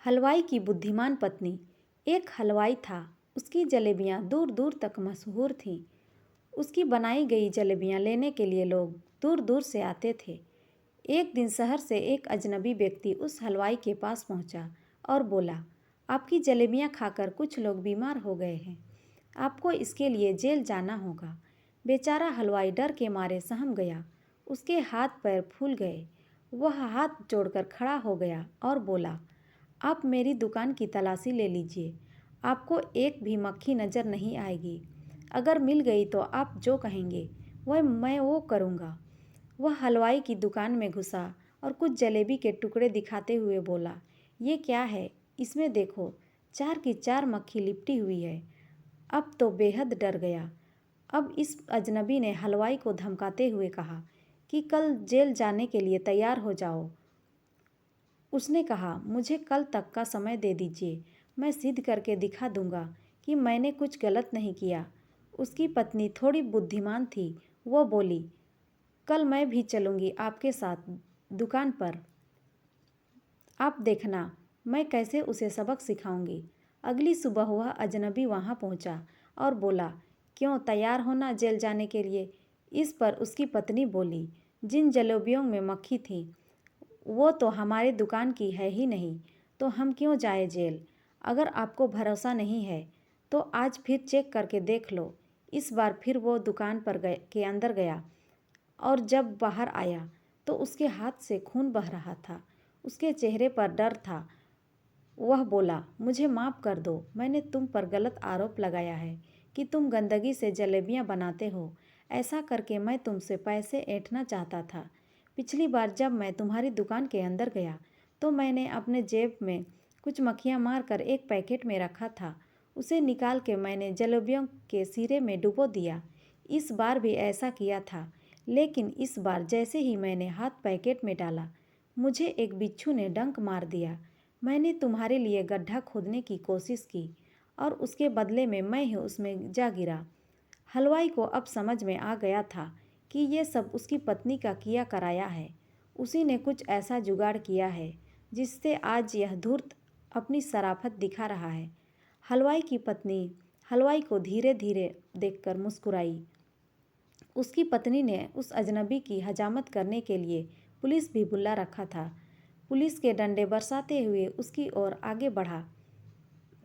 हलवाई की बुद्धिमान पत्नी। एक हलवाई था, उसकी जलेबियाँ दूर दूर तक मशहूर थीं। उसकी बनाई गई जलेबियाँ लेने के लिए लोग दूर दूर से आते थे। एक दिन शहर से एक अजनबी व्यक्ति उस हलवाई के पास पहुंचा और बोला, आपकी जलेबियाँ खाकर कुछ लोग बीमार हो गए हैं, आपको इसके लिए जेल जाना होगा। बेचारा हलवाई डर के मारे सहम गया, उसके हाथ पैर फूल गए। वह हाथ जोड़कर खड़ा हो गया और बोला, आप मेरी दुकान की तलाशी ले लीजिए, आपको एक भी मक्खी नज़र नहीं आएगी। अगर मिल गई तो आप जो कहेंगे वह मैं वो करूँगा। वह हलवाई की दुकान में घुसा और कुछ जलेबी के टुकड़े दिखाते हुए बोला, ये क्या है, इसमें देखो, 4 की 4 मक्खी लिपटी हुई है। अब तो बेहद डर गया। अब इस अजनबी ने हलवाई को धमकाते हुए कहा कि कल जेल जाने के लिए तैयार हो जाओ। उसने कहा, मुझे कल तक का समय दे दीजिए, मैं सिद्ध करके दिखा दूंगा कि मैंने कुछ गलत नहीं किया। उसकी पत्नी थोड़ी बुद्धिमान थी, वो बोली, कल मैं भी चलूँगी आपके साथ दुकान पर, आप देखना मैं कैसे उसे सबक सिखाऊंगी। अगली सुबह वह अजनबी वहाँ पहुँचा और बोला, क्यों तैयार होना जेल जाने के लिए। इस पर उसकी पत्नी बोली, जिन जलेबियों में मक्खी थी वो तो हमारे दुकान की है ही नहीं, तो हम क्यों जाए जेल। अगर आपको भरोसा नहीं है तो आज फिर चेक करके देख लो। इस बार फिर वो दुकान पर के अंदर गया और जब बाहर आया तो उसके हाथ से खून बह रहा था, उसके चेहरे पर डर था। वह बोला, मुझे माफ़ कर दो, मैंने तुम पर गलत आरोप लगाया है कि तुम गंदगी से जलेबियाँ बनाते हो। ऐसा करके मैं तुमसे पैसे ऐंठना चाहता था। पिछली बार जब मैं तुम्हारी दुकान के अंदर गया तो मैंने अपने जेब में कुछ मक्खियाँ मारकर एक पैकेट में रखा था, उसे निकाल के मैंने जलेबियों के सिरे में डुबो दिया। इस बार भी ऐसा किया था, लेकिन इस बार जैसे ही मैंने हाथ पैकेट में डाला, मुझे एक बिच्छू ने डंक मार दिया। मैंने तुम्हारे लिए गड्ढा खोदने की कोशिश की और उसके बदले में मैं ही उसमें जा गिरा। हलवाई को अब समझ में आ गया था कि ये सब उसकी पत्नी का किया कराया है। उसी ने कुछ ऐसा जुगाड़ किया है जिससे आज यह धूर्त अपनी शराफत दिखा रहा है। हलवाई की पत्नी हलवाई को धीरे धीरे देखकर मुस्कुराई। उसकी पत्नी ने उस अजनबी की हजामत करने के लिए पुलिस भी बुला रखा था। पुलिस के डंडे बरसाते हुए उसकी ओर आगे बढ़ा।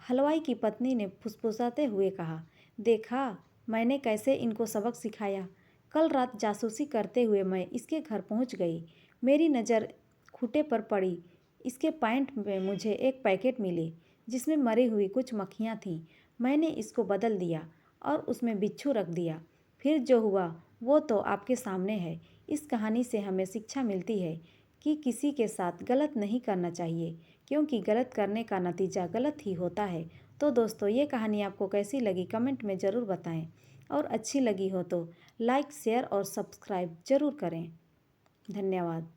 हलवाई की पत्नी ने फुसफुसाते हुए कहा, देखा मैंने कैसे इनको सबक सिखाया। कल रात जासूसी करते हुए मैं इसके घर पहुंच गई। मेरी नज़र खूंटे पर पड़ी। इसके पैंट में मुझे एक पैकेट मिली जिसमें मरी हुई कुछ मक्खियाँ थीं। मैंने इसको बदल दिया और उसमें बिच्छू रख दिया। फिर जो हुआ वो तो आपके सामने है। इस कहानी से हमें शिक्षा मिलती है कि किसी के साथ गलत नहीं करना चाहिए, क्योंकि गलत करने का नतीजा गलत ही होता है। तो दोस्तों, ये कहानी आपको कैसी लगी कमेंट में ज़रूर बताएं, और अच्छी लगी हो तो लाइक, शेयर और सब्सक्राइब ज़रूर करें। धन्यवाद।